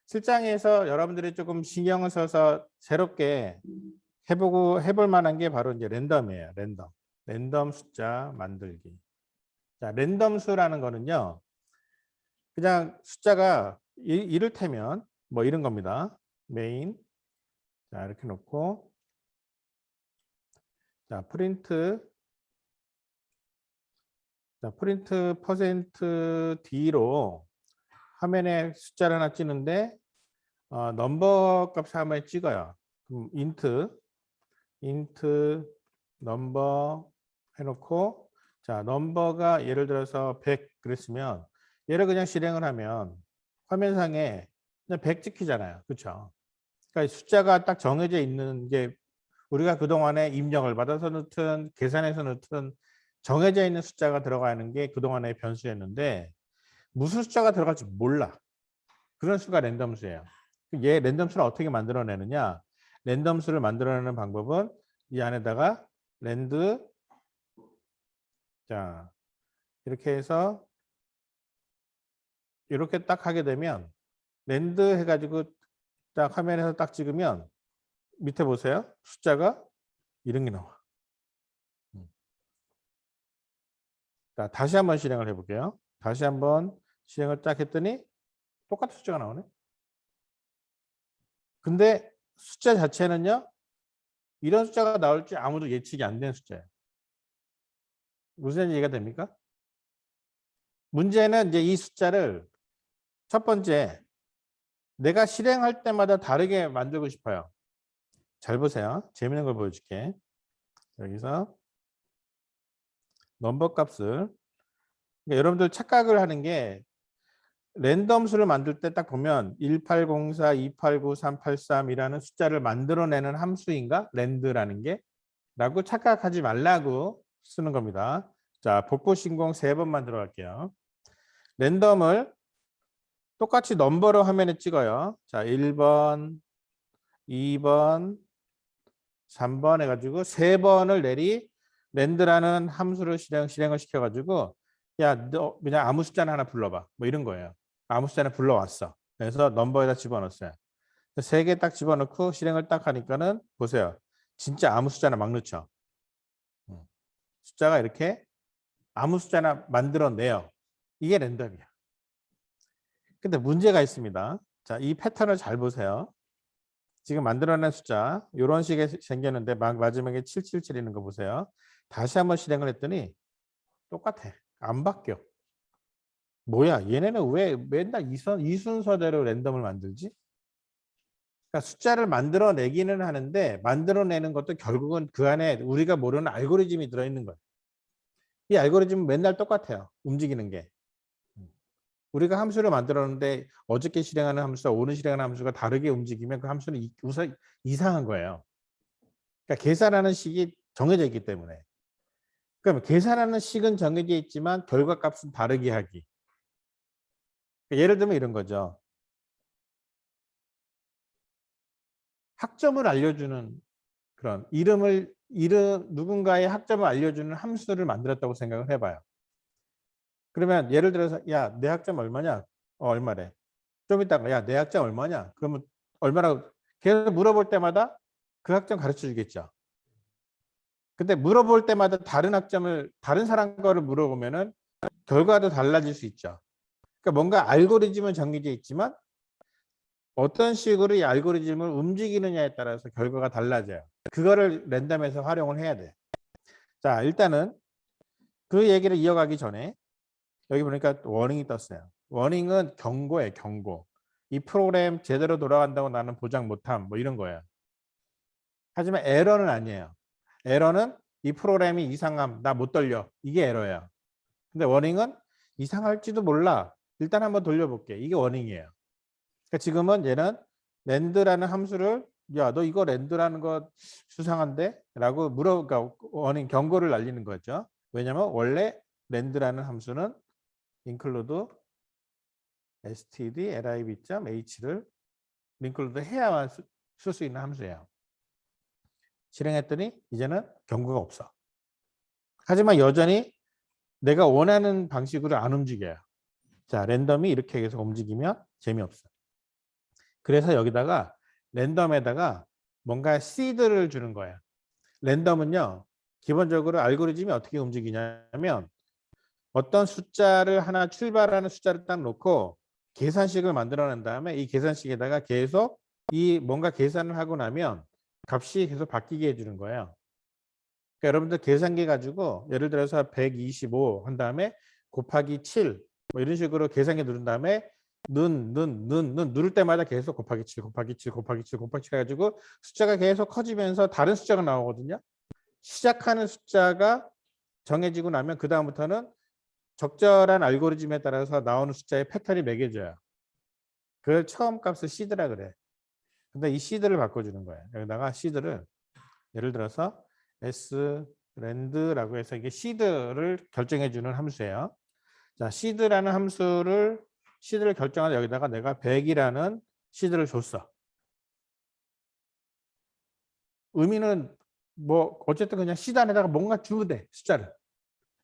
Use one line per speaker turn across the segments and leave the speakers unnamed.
실장에서 여러분들이 조금 신경을 써서 새롭게 해볼 만한 게 바로 이제 랜덤이에요. 랜덤 숫자 만들기. 자, 랜덤 수라는 거는요. 그냥 숫자가 이를테면 뭐 이런 겁니다. 메인. 자, 이렇게 놓고 자, 프린트 퍼센트 D로 화면에 숫자를 하나 찍는데 넘버 값을 한번 찍어요. 그럼 int 넘버 해놓고 자 넘버가 예를 들어서 100 그랬으면 얘를 그냥 실행을 하면 화면상에 그냥 100 찍히잖아요. 그렇죠? 그러니까 숫자가 딱 정해져 있는 게 우리가 그동안에 입력을 받아서 넣든 계산해서 넣든 정해져 있는 숫자가 들어가는 게 그동안의 변수였는데 무슨 숫자가 들어갈지 몰라. 그런 수가 랜덤수예요. 얘 랜덤수를 어떻게 만들어내느냐. 랜덤수를 만들어내는 방법은 이 안에다가 랜드 자 이렇게 해서 이렇게 딱 하게 되면 랜드 해가지고 딱 화면에서 딱 찍으면 밑에 보세요. 숫자가 이런 게 나와. 자, 다시 한번 실행을 해볼게요. 다시 한번 실행을 딱 했더니 똑같은 숫자가 나오네. 근데 숫자 자체는요. 이런 숫자가 나올지 아무도 예측이 안 되는 숫자예요. 무슨 얘기가 됩니까? 문제는 이제 이 숫자를 첫 번째 내가 실행할 때마다 다르게 만들고 싶어요. 잘 보세요. 재밌는 걸 보여줄게. 여기서 넘버 값을 그러니까 여러분들 착각을 하는 게 랜덤 수를 만들 때 딱 보면 1804, 289, 383이라는 숫자를 만들어내는 함수인가? 랜드라는 게 라고 착각하지 말라고 쓰는 겁니다. 자, 복부 신공 3번만 들어갈게요. 랜덤을 똑같이 넘버로 화면에 찍어요. 자, 1번, 2번, 3번 해가지고 3번을 내리 랜드라는 함수를 실행을 시켜가지고 야, 너 그냥 아무 숫자나 하나 불러봐. 뭐 이런 거예요. 아무 숫자나 불러왔어. 그래서 넘버에다 집어넣었어요. 3개 딱 집어넣고 실행을 딱 하니까는 보세요. 진짜 아무 숫자나 막 넣죠. 숫자가 이렇게 아무 숫자나 만들어내요. 이게 랜덤이야. 근데 문제가 있습니다. 자, 이 패턴을 잘 보세요. 지금 만들어낸 숫자 이런 식의 생겼는데 마지막에 777 있는 거 보세요. 다시 한번 실행을 했더니 똑같아. 안 바뀌어. 뭐야 얘네는 왜 맨날 이 순서대로 랜덤을 만들지? 그러니까 숫자를 만들어내기는 하는데 만들어내는 것도 결국은 그 안에 우리가 모르는 알고리즘이 들어있는 거예요. 이 알고리즘은 맨날 똑같아요. 움직이는 게. 우리가 함수를 만들었는데 어저께 실행하는 함수와 오늘 실행하는 함수가 다르게 움직이면 그 함수는 우선 이상한 거예요. 그러니까 계산하는 식이 정해져 있기 때문에. 그럼 계산하는 식은 정해져 있지만 결과값은 다르게 하기. 그러니까 예를 들면 이런 거죠. 학점을 알려주는 그런 누군가의 학점을 알려주는 함수를 만들었다고 생각을 해봐요. 그러면 예를 들어서 야, 내 학점 얼마냐? 얼마래. 좀 이따가 야, 내 학점 얼마냐? 그러면 얼마라고 계속 물어볼 때마다 그 학점 가르쳐 주겠죠. 근데 물어볼 때마다 다른 사람 거를 물어보면은 결과도 달라질 수 있죠. 그러니까 뭔가 알고리즘은 정해져 있지만 어떤 식으로 이 알고리즘을 움직이느냐에 따라서 결과가 달라져요. 그거를 랜덤에서 활용을 해야 돼. 자, 일단은 그 얘기를 이어가기 전에 여기 보니까 워닝이 떴어요. 워닝은 경고예요, 경고. 이 프로그램 제대로 돌아간다고 나는 보장 못함, 뭐 이런 거예요. 하지만 에러는 아니에요. 에러는 이 프로그램이 이상함, 나 못 돌려. 이게 에러예요. 근데 워닝은 이상할지도 몰라. 일단 한번 돌려볼게. 이게 워닝이에요. 그러니까 지금은 얘는 랜드라는 함수를 야, 너 이거 랜드라는 거 수상한데? 라고 그러니까 워닝 경고를 날리는 거죠. 왜냐면 원래 랜드라는 함수는 include std lib.h를 include 해야만 쓸 수 있는 함수예요. 실행했더니 이제는 경고가 없어. 하지만 여전히 내가 원하는 방식으로 안 움직여요. 자, 랜덤이 이렇게 계속 움직이면 재미없어. 그래서 여기다가 랜덤에다가 뭔가 시드를 주는 거야. 랜덤은요, 기본적으로 알고리즘이 어떻게 움직이냐면 어떤 숫자를 하나 출발하는 숫자를 딱 놓고 계산식을 만들어낸 다음에 이 계산식에다가 계속 이 뭔가 계산을 하고 나면 값이 계속 바뀌게 해주는 거예요. 그러니까 여러분들 계산기 가지고 예를 들어서 125 한 다음에 곱하기 7 뭐 이런 식으로 계산기 누른 다음에 누를 때마다 계속 곱하기 7 곱하기 7 곱하기 7 곱하기 7 해가지고 숫자가 계속 커지면서 다른 숫자가 나오거든요. 시작하는 숫자가 정해지고 나면 그 다음부터는 적절한 알고리즘에 따라서 나오는 숫자의 패턴이 매겨져요. 그걸 처음 값을 시드라 그래. 근데 이 시드를 바꿔주는 거예요. 여기다가 시드를 예를 들어서 sRand라고 해서 이게 시드를 결정해주는 함수예요. 자, 시드를 결정하는 여기다가 내가 100이라는 시드를 줬어. 의미는 뭐 어쨌든 그냥 시드 안에다가 뭔가 주면 돼. 숫자를.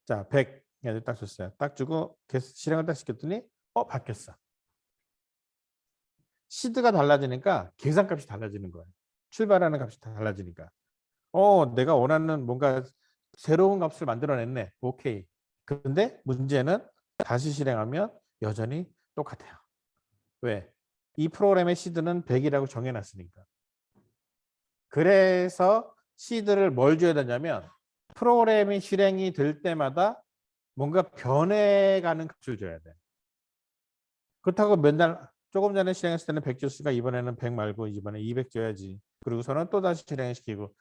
자, 100 딱 줬어요. 딱 주고 실행을 딱 시켰더니 바뀌었어. 시드가 달라지니까 계산값이 달라지는 거예요. 출발하는 값이 달라지니까. 내가 원하는 뭔가 새로운 값을 만들어냈네. 오케이. 근데 문제는 다시 실행하면 여전히 똑같아요. 왜? 이 프로그램의 시드는 100이라고 정해놨으니까. 그래서 시드를 뭘 줘야 되냐면 프로그램이 실행이 될 때마다 뭔가 변해가는 값을 줘야 돼. 그렇다고 맨날 조금 전에 실행했을 때는 100 줬으니까 이번에는 100 말고 이번에 200 줘야지. 그리고서는 또 다시 실행시키고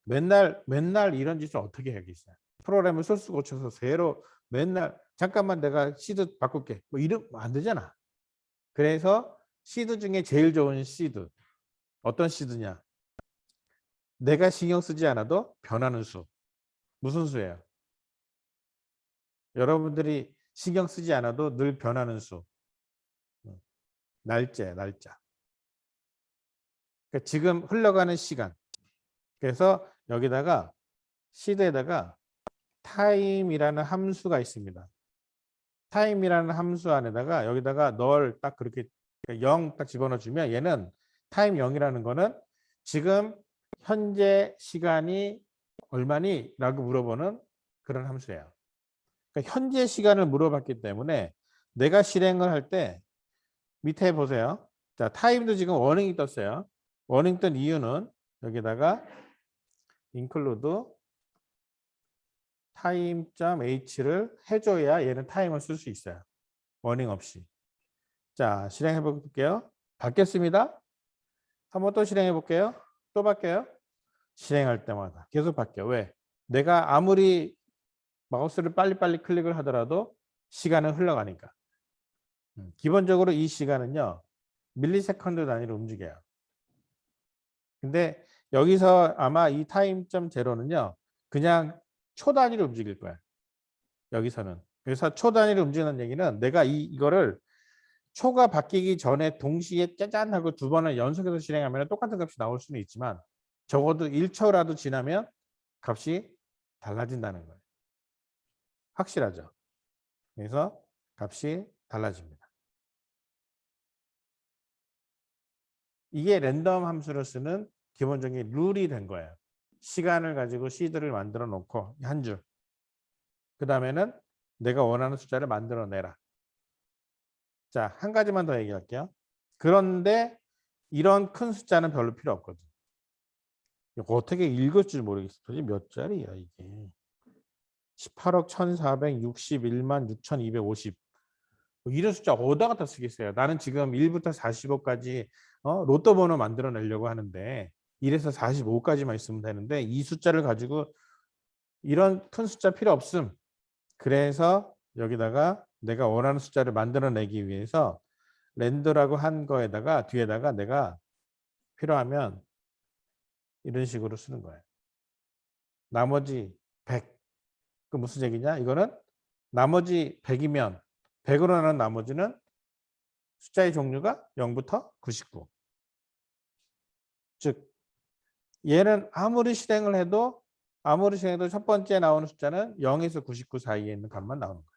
맨날 이런 짓을 어떻게 하겠어요. 프로그램을 소스 고쳐서 새로 맨날 잠깐만 내가 시드 바꿀게. 뭐 이러면 안 되잖아. 그래서 시드 중에 제일 좋은 시드. 어떤 시드냐? 내가 신경 쓰지 않아도 변하는 수. 무슨 수예요? 여러분들이 신경 쓰지 않아도 늘 변하는 수. 날짜. 그러니까 지금 흘러가는 시간. 그래서 여기다가 시드에다가 타임이라는 함수가 있습니다. 타임이라는 함수 안에다가 여기다가 널 딱 그렇게 0 딱 집어넣어 주면 얘는 타임 0이라는 거는 지금 현재 시간이 얼마니? 라고 물어보는 그런 함수예요. 그러니까 현재 시간을 물어봤기 때문에 내가 실행을 할 때 밑에 보세요. 자, 타임도 지금 워닝이 떴어요. 워닝 뜬 이유는 여기다가 include time.h를 해줘야 얘는 타임을 쓸 수 있어요. 워닝 없이. 자, 실행해 볼게요. 바뀌었습니다. 한번 또 실행해 볼게요. 또 바뀌어요. 실행할 때마다 계속 바뀌어. 왜? 내가 아무리 마우스를 빨리빨리 클릭을 하더라도 시간은 흘러가니까. 기본적으로 이 시간은요. 밀리세컨드 단위로 움직여요. 근데 여기서 아마 이 타임점 제로는요. 그냥 초 단위로 움직일 거야. 여기서는. 그래서 초 단위로 움직이는 얘기는 내가 이거를 초가 바뀌기 전에 동시에 짜잔 하고 두 번을 연속해서 실행하면 똑같은 값이 나올 수는 있지만 적어도 1초라도 지나면 값이 달라진다는 거예요. 확실하죠? 그래서 값이 달라집니다. 이게 랜덤 함수를 쓰는 기본적인 룰이 된 거예요. 시간을 가지고 시드를 만들어 놓고 한 줄. 그 다음에는 내가 원하는 숫자를 만들어내라. 자, 한 가지만 더 얘기할게요. 그런데 이런 큰 숫자는 별로 필요 없거든. 이거 어떻게 읽을 줄 모르겠어. 도대체 몇 자리야 이게. 18억 1461만 6250. 이런 숫자 어디다 갖다 쓰겠어요. 나는 지금 1부터 45까지 로또 번호 만들어내려고 하는데 1에서 45까지만 있으면 되는데 이 숫자를 가지고 이런 큰 숫자 필요 없음. 그래서 여기다가 내가 원하는 숫자를 만들어내기 위해서 랜드라고 한 거에다가 뒤에다가 내가 필요하면 이런 식으로 쓰는 거예요. 나머지 100. 그 무슨 얘기냐? 이거는 나머지 100이면 100으로 나눈 나머지는 숫자의 종류가 0부터 99. 즉 얘는 아무리 실행을 해도 첫 번째 나오는 숫자는 0에서 99 사이에 있는 값만 나오는 거예요.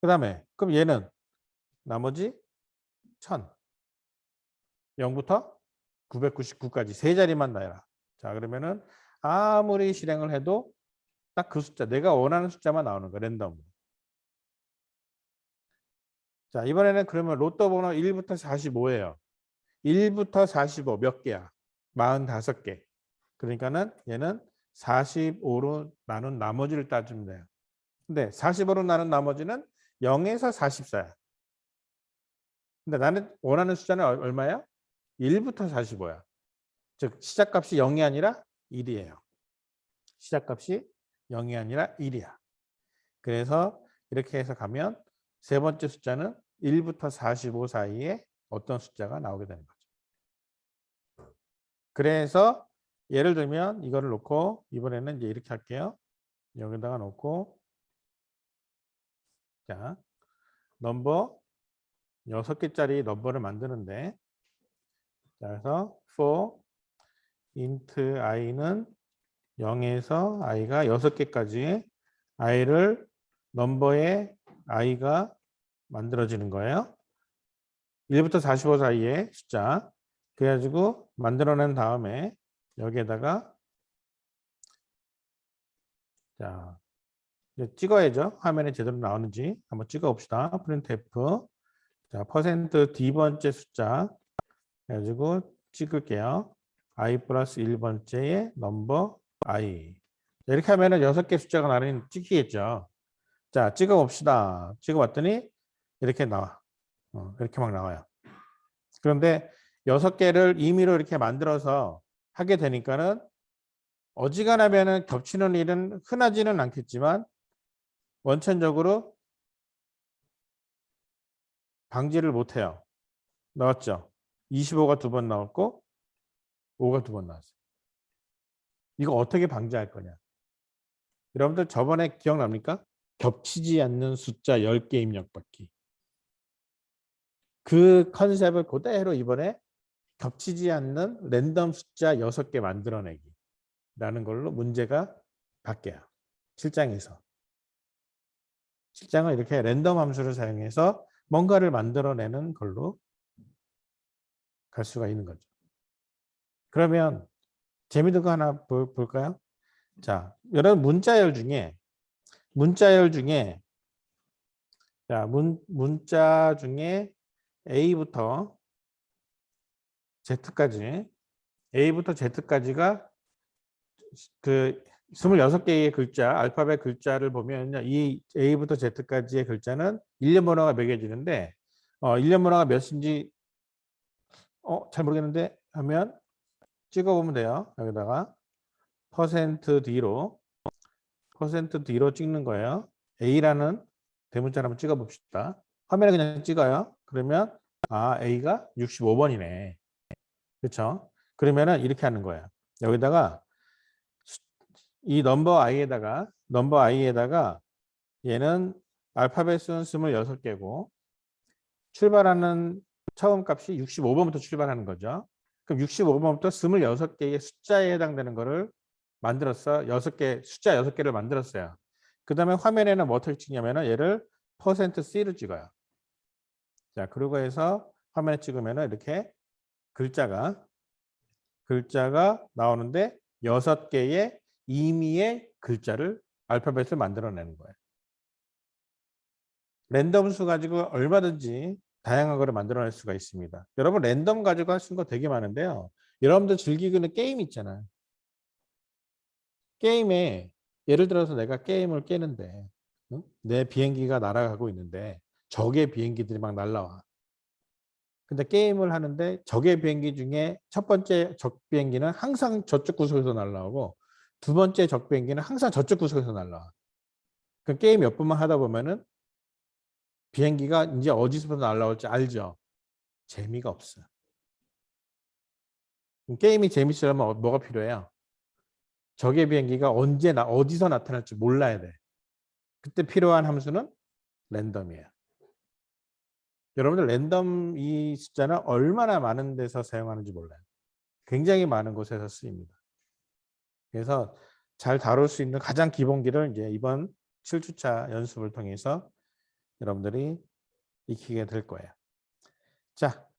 그 다음에 그럼 얘는 나머지 1000, 0부터 999까지 세 자리만 나열하. 자, 그러면은 아무리 실행을 해도 딱 그 숫자, 내가 원하는 숫자만 나오는 거, 랜덤. 자, 이번에는 그러면 로또 번호 1부터 45예요. 1부터 45 몇 개야? 45개. 그러니까는 얘는 45로 나눈 나머지를 따주면 돼요. 근데 45로 나눈 나머지는 0에서 44야. 근데 나는 원하는 숫자는 얼마야? 1부터 45야. 즉 시작값이 0이 아니라 1이에요. 시작값이 0이 아니라 1이야. 그래서 이렇게 해서 가면 세 번째 숫자는 1부터 45 사이에 어떤 숫자가 나오게 되는 거죠. 그래서 예를 들면 이거를 놓고 이번에는 이제 이렇게 할게요. 여기다가 놓고 자, 넘버 6개짜리 넘버를 만드는데 자, 그래서 for int i는 0에서 i가 6개까지 i를 넘버의 i가 만들어지는 거예요. 1부터 45 사이의 숫자. 그래가지고 만들어낸 다음에 여기에다가 자 이제 찍어야죠. 화면에 제대로 나오는지 한번 찍어 봅시다. printf 자 퍼센트 d 번째 숫자 해가지고 찍을게요. i 플러스 1번째의 넘버 i 이렇게 하면은 6개 숫자가 나란히 찍히겠죠. 자 찍어 봅시다. 찍어 봤더니 이렇게 나와. 이렇게 막 나와요. 그런데 6개를 임의로 이렇게 만들어서 하게 되니까는 어지간하면은 겹치는 일은 흔하지는 않겠지만 원천적으로 방지를 못해요. 나왔죠? 25가 2번 나왔고 5가 2번 나왔어요. 이거 어떻게 방지할 거냐? 여러분들 저번에 기억납니까? 겹치지 않는 숫자 10개 입력받기. 그 컨셉을 그대로 이번에 겹치지 않는 랜덤 숫자 6개 만들어내기 라는 걸로 문제가 바뀌어요. 실장에서. 실장은 이렇게 랜덤 함수를 사용해서 뭔가를 만들어내는 걸로 갈 수가 있는 거죠. 그러면 재미있는 거 하나 볼까요? 자, 여러분 문자열 중에 자, 문자 중에 A부터 Z까지가 그 26개의 글자, 알파벳 글자를 보면 이 A부터 Z까지의 글자는 일련 번호가 매겨지는데 일련 번호가 몇인지 잘 모르겠는데 하면 찍어보면 돼요. 여기다가 %D로 찍는 거예요. A라는 대문자를 한번 찍어봅시다. 화면에 그냥 찍어요. 그러면 A가 65번이네. 그렇죠? 그러면은 이렇게 하는 거예요. 여기다가 이 넘버 i에다가 얘는 알파벳은 26개고 출발하는 처음 값이 65번부터 출발하는 거죠. 그럼 65번부터 26개의 숫자에 해당되는 거를 만들었어. 숫자 6개를 만들었어요. 그 다음에 화면에는 뭐 어떻게 찍냐면은 얘를 %C로 찍어요. 자, 그러고 해서 화면에 찍으면은 이렇게 글자가 나오는데 6개의 임의의 글자를 알파벳을 만들어내는 거예요. 랜덤 수 가지고 얼마든지 다양한 거를 만들어낼 수가 있습니다. 여러분 랜덤 가지고 할 수 있는 거 되게 많은데요. 여러분들 즐기는 게임 있잖아요. 게임에 예를 들어서 내가 게임을 깨는데 내 비행기가 날아가고 있는데 적의 비행기들이 막 날아와. 근데 게임을 하는데 적의 비행기 중에 첫 번째 적 비행기는 항상 저쪽 구석에서 날아오고 두 번째 적 비행기는 항상 저쪽 구석에서 날아와. 그 게임 몇 번만 하다 보면은 비행기가 이제 어디서부터 날아올지 알죠. 재미가 없어요. 게임이 재밌으려면 뭐가 필요해요? 적의 비행기가 언제 어디서 나타날지 몰라야 돼. 그때 필요한 함수는 랜덤이에요. 여러분들 랜덤 이 숫자는 얼마나 많은 데서 사용하는지 몰라요. 굉장히 많은 곳에서 쓰입니다. 그래서 잘 다룰 수 있는 가장 기본기를 이제 이번 7주차 연습을 통해서 여러분들이 익히게 될 거예요. 자,